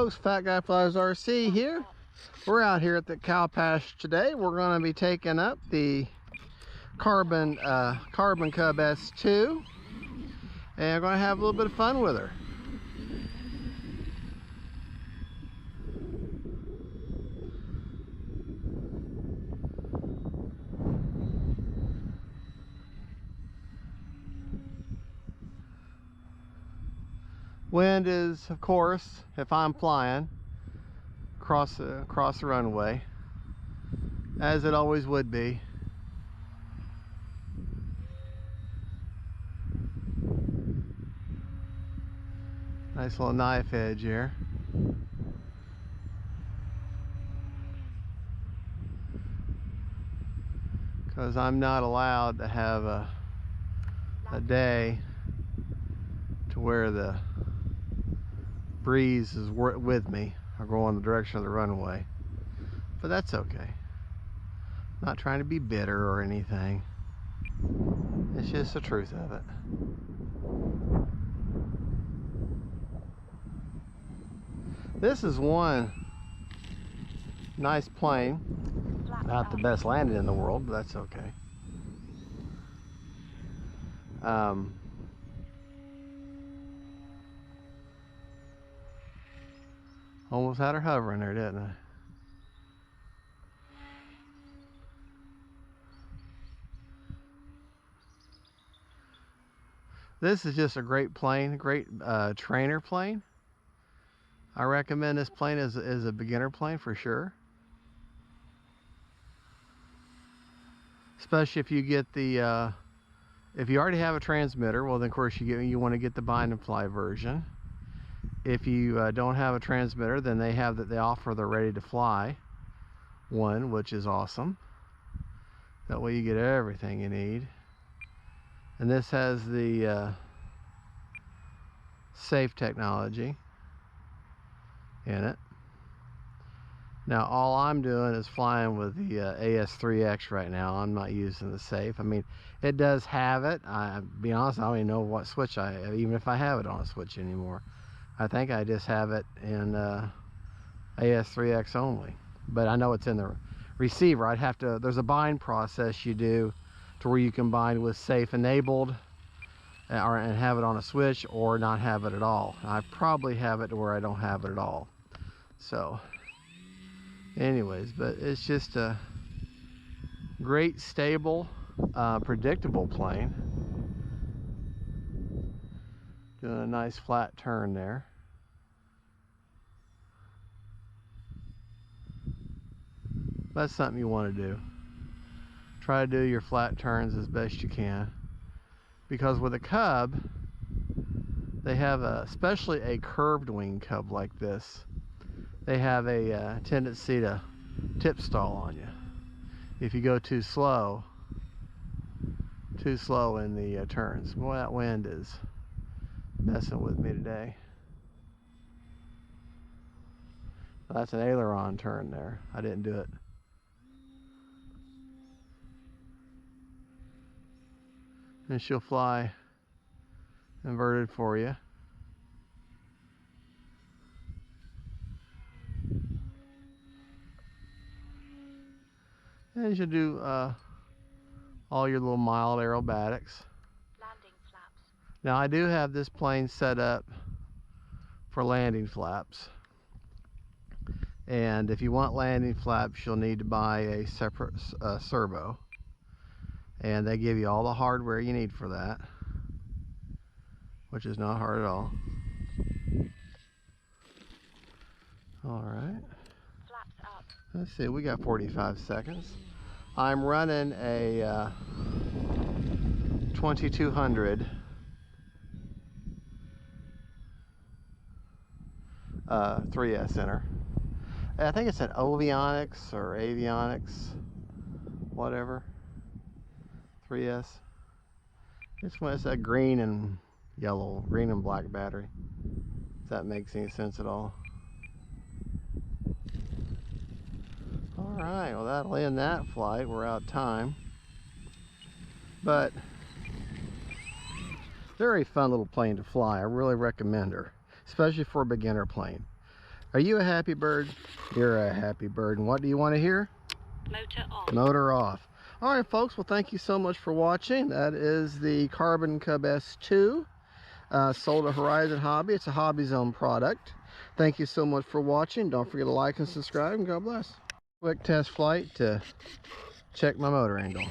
folks, Fat Guy Flies RC here. We're out here at the cow pasture today. We're going to be taking up the Carbon Cub S2 and we're going to have a little bit of fun with her. Wind is, of course, if I'm flying across the runway, as it always would be. Nice little knife edge here. Because I'm not allowed to have a day to where the breeze is with me or go in the direction of the runway, but that's okay. Not trying to be bitter or anything, it's just the truth of it. This is one nice plane, not the best landing in the world, but that's okay. Almost had her hovering there, didn't I? This is just a great plane, great trainer plane. I recommend this plane as a beginner plane for sure. Especially if you get the, if you already have a transmitter, well then of course you want to get the bind and fly version. If you don't have a transmitter, then they offer the ready to fly one, which is awesome. That way you get everything you need. And this has the safe technology in it. Now all I'm doing is flying with the AS3X right now. I'm not using the safe. I mean, it does have it. I'll be honest, I don't even know what switch even if I have it on a switch anymore. I think I just have it in AS3X only, but I know it's in the receiver. I'd have to, there's a bind process you do to where you can bind with safe enabled and have it on a switch or not have it at all. I probably have it to where I don't have it at all. So anyways, but it's just a great, stable, predictable plane. Doing a nice flat turn there. That's something you want to do. Try to do your flat turns as best you can. Because with a Cub, they have especially a curved wing Cub like this, they have a tendency to tip stall on you. If you go too slow in the turns. Boy, that wind is messing with me today. That's an aileron turn there. I didn't do it. And she'll fly inverted for you. And you'll do all your little mild aerobatics. Landing flaps. Now I do have this plane set up for landing flaps. And if you want landing flaps, you'll need to buy a separate servo. And they give you all the hardware you need for that, which is not hard at all. All right. Flaps up. Let's see, we got 45 seconds. I'm running a 2200 3S in her. I think it's an Ovionics or Avionics, whatever. 3S. It's a green and yellow, green and black battery. If that makes any sense at all. Alright, well that'll end that flight. We're out of time. But very fun little plane to fly. I really recommend her, especially for a beginner plane. Are you a happy bird? You're a happy bird. And what do you want to hear? Motor on. Motor off. All right, folks. Well, thank you so much for watching. That is the Parkzone Cub S2, sold at Horizon Hobby. It's a Hobby Zone product. Thank you so much for watching. Don't forget to like and subscribe, and God bless. Quick test flight to check my motor angle.